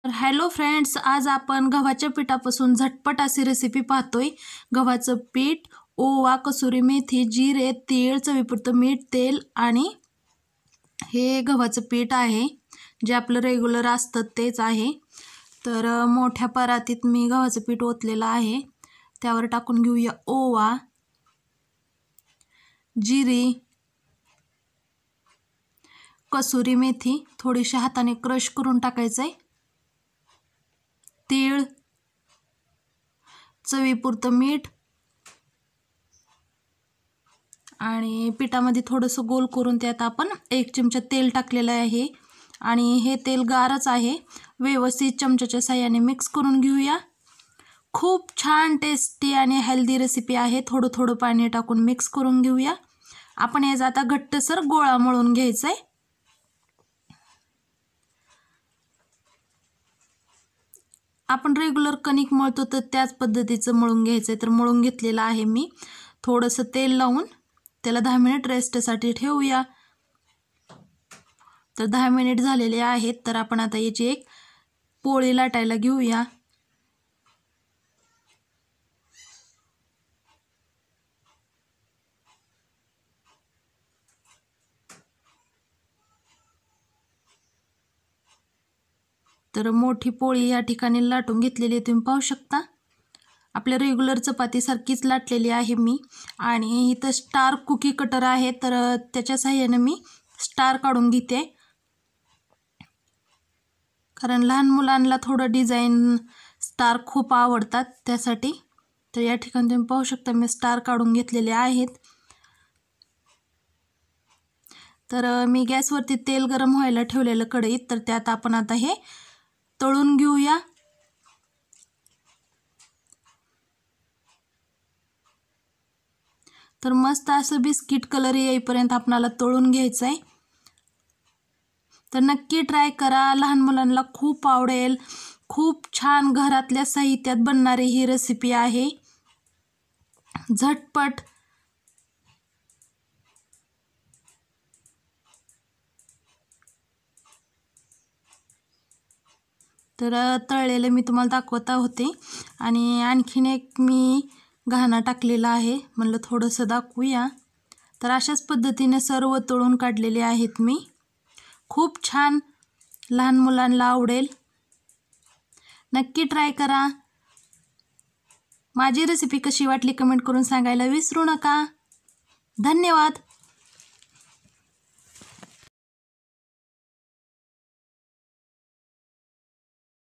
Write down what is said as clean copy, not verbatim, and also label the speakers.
Speaker 1: Hello friends, आज आपण गव्हाच्या पिठापासून झटपट अशी रेसिपी पाहतोय। गव्हाचं पीठ, ओवा, कसुरी मेथी, जिरे, तीळ, चवीपुरतं मीठ, तेल आणि हे गव्हाचं पीठ आहे जे आपलं रेग्युलर असतं तेच आहे। तर मोठ्या परातीत मी गव्हाचं पीठ ओतलेलं आहे, त्यावर टाकून घेऊया ओवा, जिरे, कसुरी मेथी थोडीशी हाताने क्रश करून टाकायचं आहे, तीळ, चवीपुरतं मीठ आणि पिठामध्ये थोडंसं गोल करून त्यात आपण 1 चमचा तेल टाकलेलं आहे आणि हे तेल गारच आहे। व्यवस्थित चमच्याच्या साहाय्याने मिक्स करून घेऊया। खूप छान टेस्टी आणि हेल्दी रेसिपी आहे। थोडं थोडं पाणी टाकून मिक्स करून घेऊया। आपण याचा आता घट्टसर गोळा मळून घ्यायचा आहे। आपण रेग्युलर कणिक मळतो तर त्याच पद्धतीचं मळून घ्यायचं आहे। तर मळून घेतलेलं आहे मी। थोडंसं तेल लावून त्याला 10 मिनिट रेस्टसाठी ठेवूया। तर 10 मिनिट झालेले आहेत। तर आपण आता याची एक पोळी लाटायला घेऊया। तर मोठी पोळी या ठिकाणी लाटून घेतलेली तुम्ही पाहू शकता। आपल्या रेग्युलर चपातीसारखीच लाटलेली आहे मी। आणि इथं स्टार कुकी कटर आहे, तर त्याच्या साहाय्याने मी स्टार काढून घेते, कारण लहान मुलांना थोडं डिझाईन स्टार खूप आवडतात त्यासाठी। तर या ठिकाणी तुम्ही पाहू शकता मी स्टार काढून घेतलेले आहेत। तर मी गॅसवरती तेल गरम व्हायला ठेवलेलं कढईत, तर त्यात आपण आता हे तळून घेऊया। तर मस्त असं बिस्किट कलर येईपर्यंत आपल्याला तळून घ्यायचं आहे। तर नक्की ट्राय करा, लहान मुलांना खूप आवडेल। खूप छान घरातल्या साहित्यात बनणारी ही रेसिपी आहे, झटपट। तर तळलेले मी तुम्हाला दाखवत होते आणि आणखीन एक मी घाणा टाकलेला आहे, म्हणलं थोडंसं दाखवूया। तर अशाच पद्धतीने सर्व तळून काढलेले आहेत मी। खूप छान, लहान मुलांना आवडेल, नक्की ट्राय करा। माझी रेसिपी कशी वाटली कमेंट करून सांगायला विसरू नका। धन्यवाद।